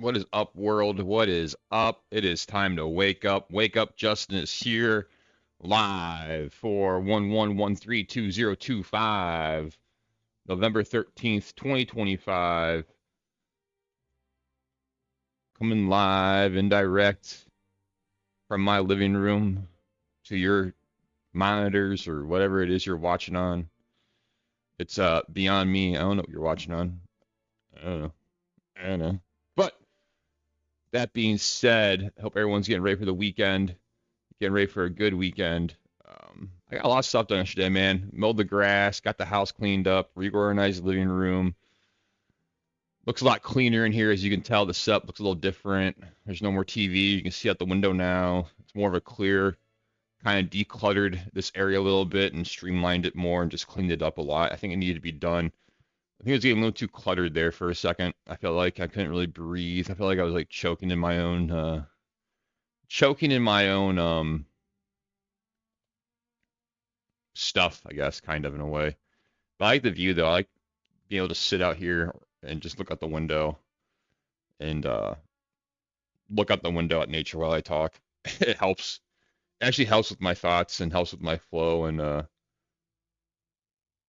What is up, world? What is up? It is time to wake up. Wake up, Justin is here live for 11132025, November 13th, 2025. Coming live and direct from my living room to your monitors or whatever it is you're watching on. It's beyond me. I don't know what you're watching on. I don't know. I don't know. But that being said, I hope everyone's getting ready for the weekend, getting ready for a good weekend. I got a lot of stuff done yesterday, man. Mowed the grass, got the house cleaned up, reorganized the living room. Looks a lot cleaner in here, as you can tell. The setup looks a little different. There's no more TV. You can see out the window now. It's more of a clear, kind of decluttered this area a little bit and streamlined it more and just cleaned it up a lot. I think it needed to be done. I think it was getting a little too cluttered there for a second. I felt like I couldn't really breathe. I felt like I was like choking in my own stuff, I guess, kind of in a way. But I like the view though. I like being able to sit out here and just look out the window and look out the window at nature while I talk. It helps. It actually helps with my thoughts and helps with my flow, and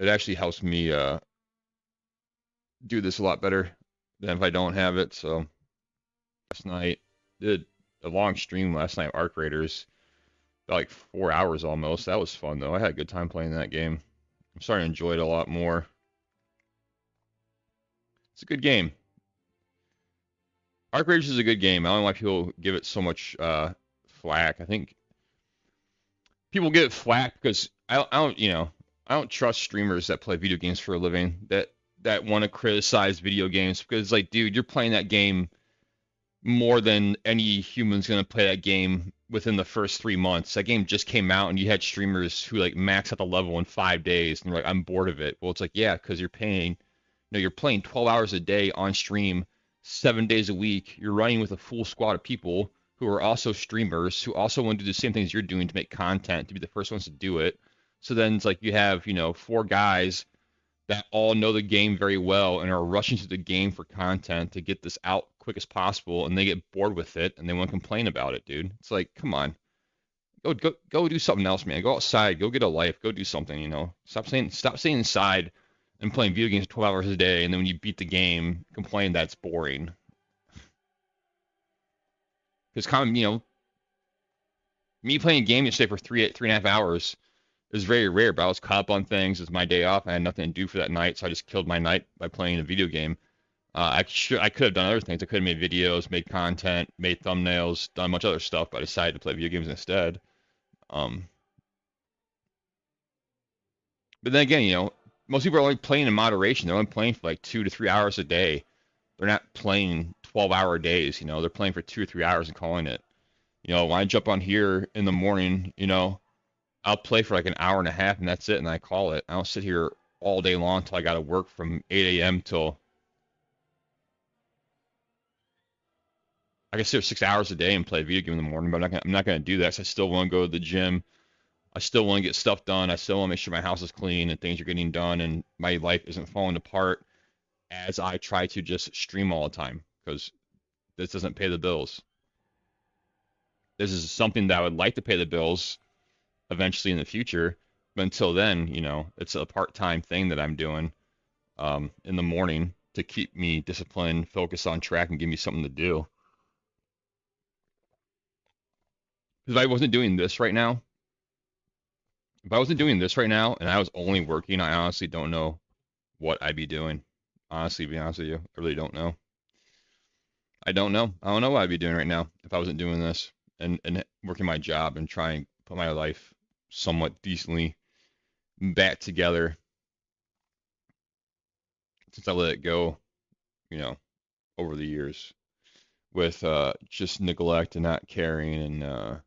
it actually helps me do this a lot better than if I don't have it. So last night did a long stream last night, Arc Raiders, about like 4 hours almost. That was fun though. I had a good time playing that game. I'm starting to enjoy it a lot more. It's a good game. Arc Raiders is a good game. I don't know why people give it so much flack. I think people give it flack because I don't trust streamers that play video games for a living that want to criticize video games because like, dude, you're playing that game more than any human's gonna play that game within the first 3 months. That game just came out and you had streamers who like max out the level in 5 days and they're like, I'm bored of it. Well, it's like, yeah, because you're playing 12 hours a day on stream, 7 days a week. You're running with a full squad of people who are also streamers who also want to do the same things you're doing to make content, to be the first ones to do it. So then it's like you have, four guys that all know the game very well and are rushing to the game for content to get this out quick as possible, and they get bored with it and they want to complain about it, dude. It's like, come on, go do something else, man. Go outside, go get a life, go do something. Stop staying inside and playing video games 12 hours a day, and then when you beat the game, complain that's boring. Because me playing a game yesterday for 3.5 hours is very rare, but I was caught up on things. It's my day off. I had nothing to do for that night, so I just killed my night by playing a video game. I could have done other things. I could have made videos, made content, made thumbnails, done a bunch of other stuff, but I decided to play video games instead. But then again, most people are only playing in moderation. They're only playing for like 2 to 3 hours a day. They're not playing 12-hour days. They're playing for 2 or 3 hours and calling it. When I jump on here in the morning, I'll play for like an hour and a half and that's it, and I call it. I don't sit here all day long till I got to work from 8 a.m. till I can sit here 6 hours a day and play a video game in the morning, but I'm not gonna do that. 'Cause I still want to go to the gym. I still want to get stuff done. I still want to make sure my house is clean and things are getting done and my life isn't falling apart as I try to just stream all the time because this doesn't pay the bills. This is something that I would like to pay the bills eventually in the future, but until then, it's a part-time thing that I'm doing in the morning to keep me disciplined, focused on track, and give me something to do. Because if I wasn't doing this right now and I was only working, I honestly don't know what I'd be doing. Honestly, to be honest with you, I really don't know. I don't know. I don't know what I'd be doing right now if I wasn't doing this and working my job and trying to put my life somewhat decently back together since I let it go, over the years with just neglect and not caring and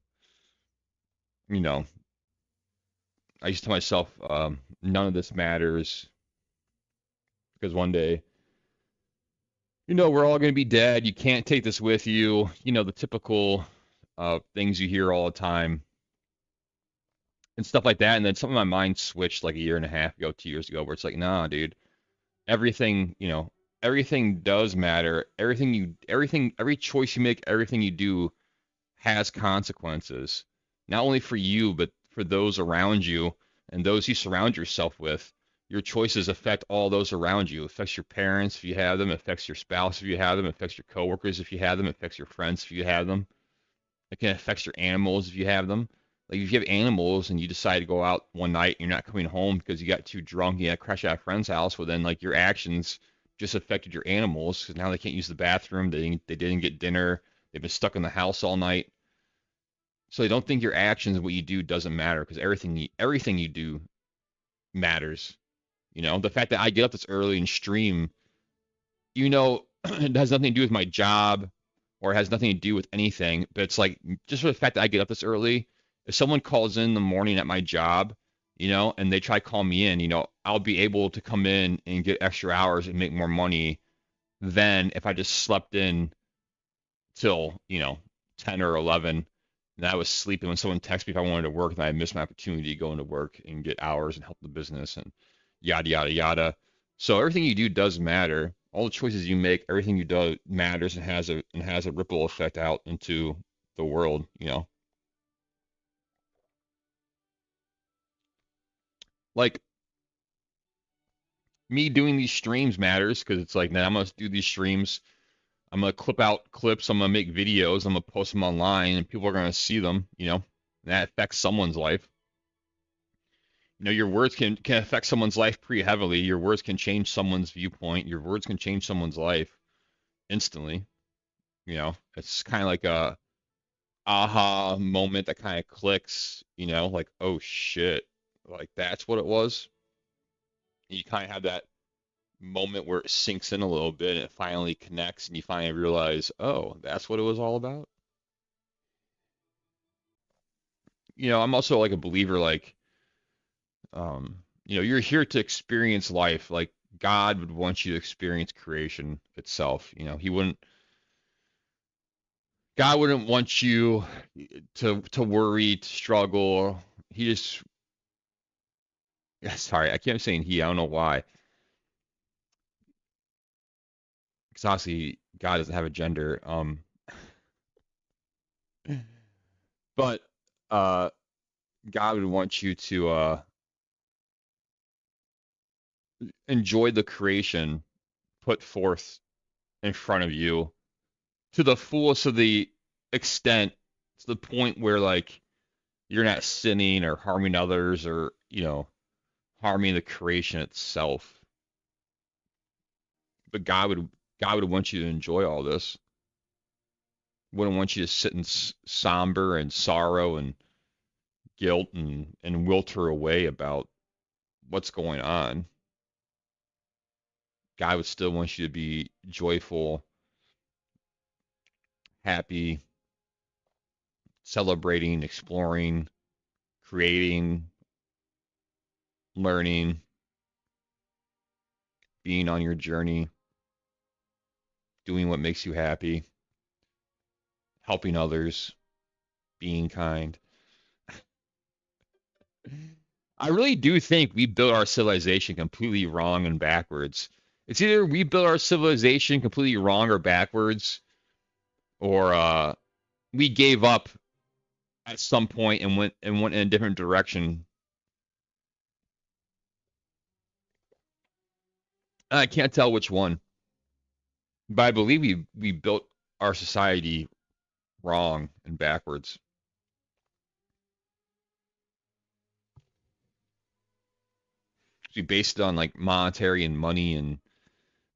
you know, I used to tell myself none of this matters because one day, we're all going to be dead. You can't take this with you. The typical things you hear all the time and stuff like that. And then some of my mind switched like a year and a half ago, 2 years ago, where it's like, nah, dude, everything, everything does matter. Every choice you make, everything you do has consequences, not only for you, but for those around you and those you surround yourself with. Your choices affect all those around you. It affects your parents if you have them, it affects your spouse if you have them, it affects your coworkers if you have them, it affects your friends if you have them. It can affect your animals if you have them. Like if you have animals and you decide to go out one night and you're not coming home because you got too drunk, you got to crash at a friend's house, well then like your actions just affected your animals because now they can't use the bathroom, they didn't get dinner, they've been stuck in the house all night. So I don't think your actions and what you do doesn't matter because everything you do matters. The fact that I get up this early and stream, it has nothing to do with my job or it has nothing to do with anything. But it's like just for the fact that I get up this early, if someone calls in the morning at my job, and they try to call me in, I'll be able to come in and get extra hours and make more money than if I just slept in till 10 or 11 and I was sleeping when someone texted me if I wanted to work and I missed my opportunity to go into work and get hours and help the business and yada yada yada. So everything you do does matter. All the choices you make, everything you do matters and has a ripple effect out into the world. Like me doing these streams matters because it's like now I'm gonna do these streams. I'm gonna clip out clips. I'm gonna make videos. I'm gonna post them online, and people are gonna see them. And that affects someone's life. Your words can affect someone's life pretty heavily. Your words can change someone's viewpoint. Your words can change someone's life instantly. It's kind of like a aha moment that kind of clicks. Like oh shit, like that's what it was. You kind of have that moment where it sinks in a little bit and it finally connects, and you finally realize, oh, that's what it was all about. I'm also like a believer, like you're here to experience life. Like God would want you to experience creation itself. God wouldn't want you to worry, to struggle. He just, yeah, sorry, I keep saying he. I don't know why. Because obviously God doesn't have a gender. But uh, God would want you to enjoy the creation put forth in front of you to the fullest of the extent, to the point where like you're not sinning or harming others or harming the creation itself. But God would want you to enjoy all this. Wouldn't want you to sit in somber and sorrow and guilt and wilter away about what's going on. God would still want you to be joyful, happy, celebrating, exploring, creating, learning, being on your journey, doing what makes you happy, helping others, being kind. I really do think we built our civilization completely wrong and backwards. It's either we built our civilization completely wrong or backwards, or we gave up at some point and went in a different direction. I can't tell which one, but I believe we built our society wrong and backwards. We based it on like monetary and money and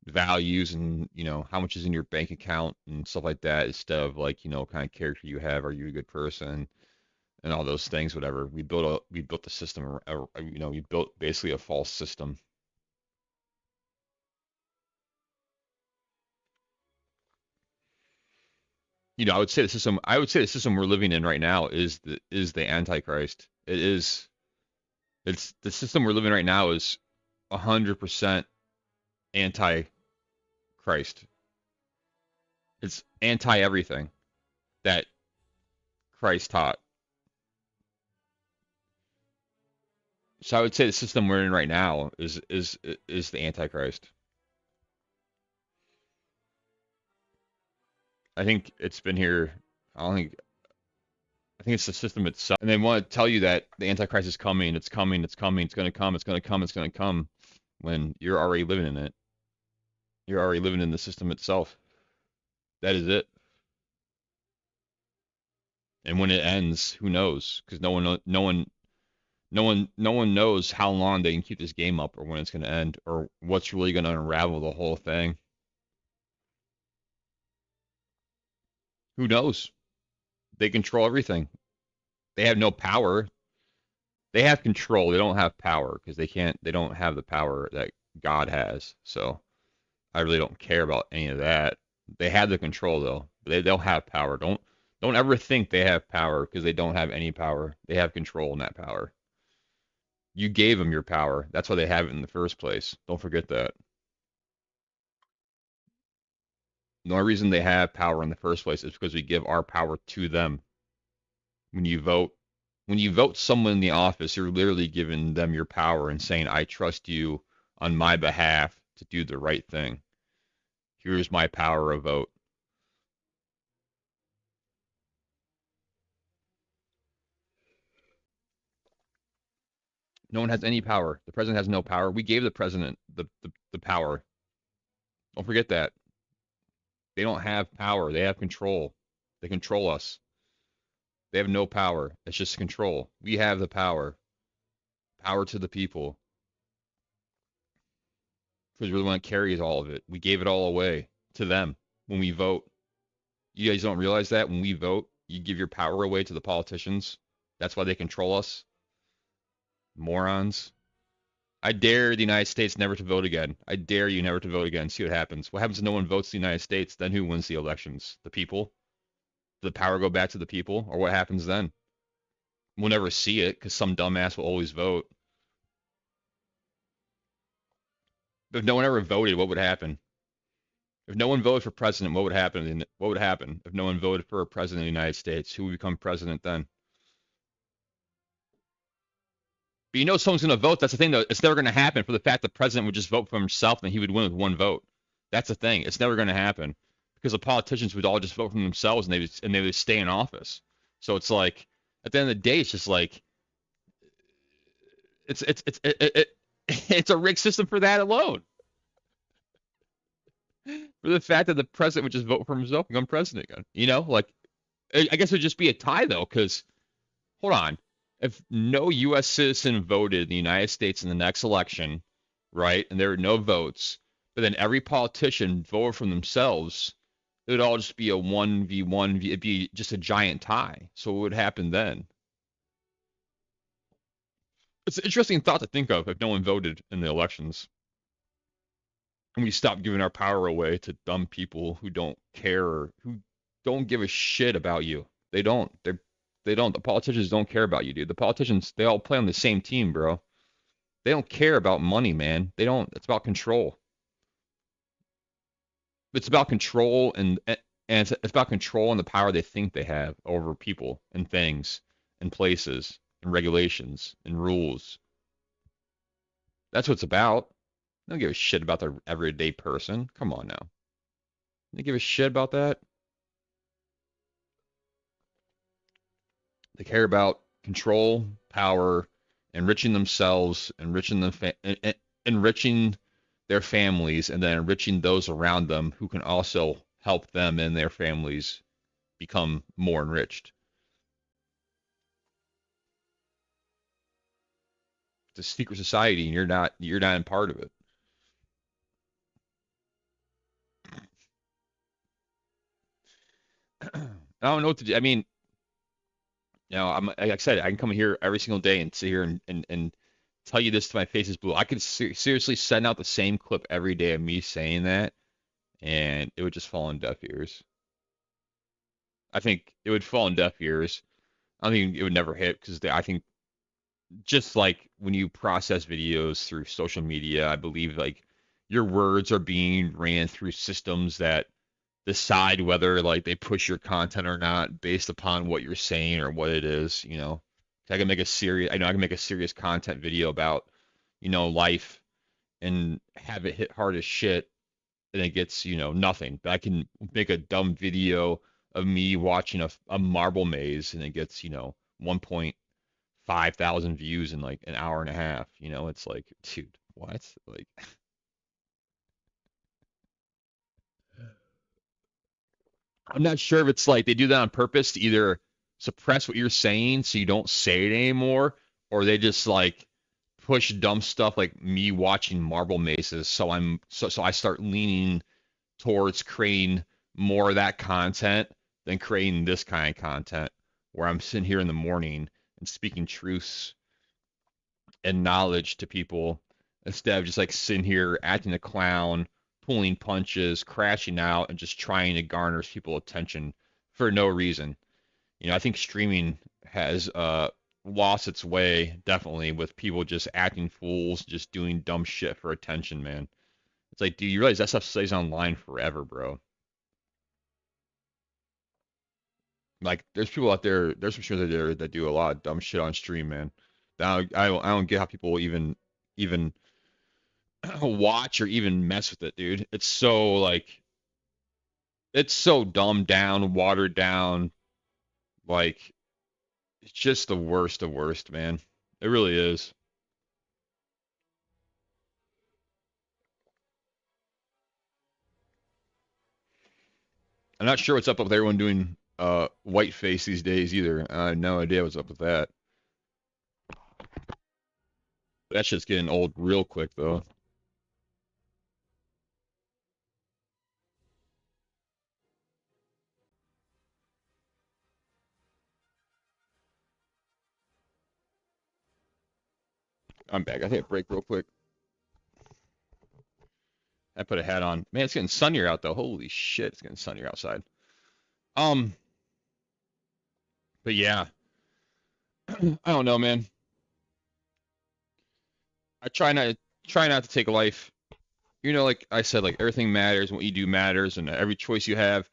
values and how much is in your bank account and stuff like that instead of like what kind of character you have, are you a good person and all those things, whatever. We built the system, we built basically a false system. I would say the system we're living in right now is the Antichrist. It's the system we're living right now is 100% anti-Christ. It's anti everything that Christ taught. So I would say the system we're in right now is the Antichrist. I think it's been here. I don't think. I think it's the system itself, and they want to tell you that the Antichrist is coming. It's coming. It's coming. It's going to come. It's going to come. It's going to come. When you're already living in it, you're already living in the system itself. That is it. And when it ends, who knows? Because no one knows how long they can keep this game up, or when it's going to end, or what's really going to unravel the whole thing. Who knows? They control everything. They have no power. They have control. They don't have power because they can't. They don't have the power that God has. So I really don't care about any of that. They have the control though. They'll have power. Don't ever think they have power because they don't have any power. They have control in that power. You gave them your power. That's why they have it in the first place. Don't forget that. The only reason they have power in the first place is because we give our power to them. When you vote, when you vote someone in the office, you're literally giving them your power and saying, I trust you on my behalf to do the right thing. Here's my power of vote. No one has any power. The president has no power. We gave the president the power. Don't forget that. They don't have power. They have control. They control us. They have no power. It's just control. We have the power. Power to the people. Because we're the one that carries all of it. We gave it all away to them when we vote. You guys don't realize that when we vote, you give your power away to the politicians. That's why they control us. Morons. I dare the United States never to vote again. I dare you never to vote again. See what happens. What happens if no one votes the United States? Then who wins the elections? The people? Does the power go back to the people? Or what happens then? We'll never see it because some dumbass will always vote. But if no one ever voted, what would happen? If no one voted for president, what would happen? What would happen if no one voted for a president of the United States? Who would become president then? But you know someone's going to vote. That's the thing, though. It's never going to happen for the fact the president would just vote for himself and he would win with one vote. That's the thing. It's never going to happen because the politicians would all just vote for themselves and they would stay in office. So it's like at the end of the day, it's just like it's a rigged system for that alone. For the fact that the president would just vote for himself and become president again. You know, like I guess it would just be a tie though, because hold on. If no U.S. citizen voted in the United States in the next election, right, and there were no votes, but then every politician voted for themselves, it would all just be a 1v1, it'd be just a giant tie. So what would happen then? It's an interesting thought to think of if no one voted in the elections. And we stopped giving our power away to dumb people who don't care or who don't give a shit about you. They don't. They don't. The politicians don't care about you, dude. The politicians, they all play on the same team, bro. They don't care about money, man. They don't. It's about control. It's about control and it's about control and the power they think they have over people and things and places and regulations and rules. That's what it's about. They don't give a shit about the everyday person. Come on now. They give a shit about that. They care about control, power, enriching themselves, enriching their families, and then enriching those around them who can also help them and their families become more enriched. It's a secret society, and you're not in part of it. I don't know what to do. I mean, I'm like I said, I can come here every single day and sit here and tell you this to my face is blue. I could seriously send out the same clip every day of me saying that, and it would just fall on deaf ears. I think it would fall on deaf ears. I think it would never hit because I think just like when you process videos through social media, I believe like your words are being ran through systems that decide whether like they push your content or not based upon what you're saying or what it is, you know. I know I can make a serious content video about, life and have it hit hard as shit and it gets, nothing. But I can make a dumb video of me watching a marble maze, and it gets, 1.5 thousand views in like an hour and a half. It's like, dude, what? Like, I'm not sure if it's like they do that on purpose to either suppress what you're saying so you don't say it anymore, or they just like push dumb stuff like me watching marble mazes, so I start leaning towards creating more of that content than creating this kind of content where I'm sitting here in the morning and speaking truths and knowledge to people instead of just like sitting here acting a clown, pulling punches, crashing out, and just trying to garner people's attention for no reason. I think streaming has lost its way definitely with people just acting fools, just doing dumb shit for attention, man. It's like, do you realize that stuff stays online forever, bro? Like, there's people out there, there's some streamers out there that do a lot of dumb shit on stream, man. I don't get how people even watch or even mess with it, dude. It's so dumbed down, watered down, like it's just the worst of worst, man. It really is. I'm not sure what's up with everyone doing whiteface these days either. I have no idea what's up with that. That shit's getting old real quick though. I'm back. I take a break real quick. I put a hat on. Man, it's getting sunnier out though. Holy shit, it's getting sunnier outside. Um, but yeah, I don't know, man. I try not to take life. Like I said, like everything matters, and what you do matters, and every choice you have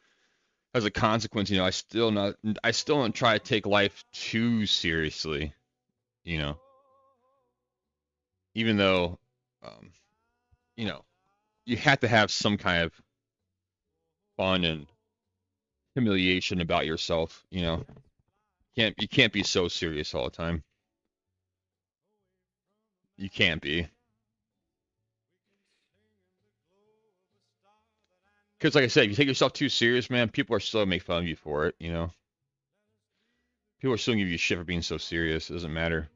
has a consequence. I still don't try to take life too seriously. You know, even though, um, you know, you have to have some kind of fun and humiliation about yourself. You can't be so serious all the time. You can't be. Because, like I said, if you take yourself too serious, man, people are still gonna make fun of you for it. People are still gonna give you shit for being so serious. It doesn't matter.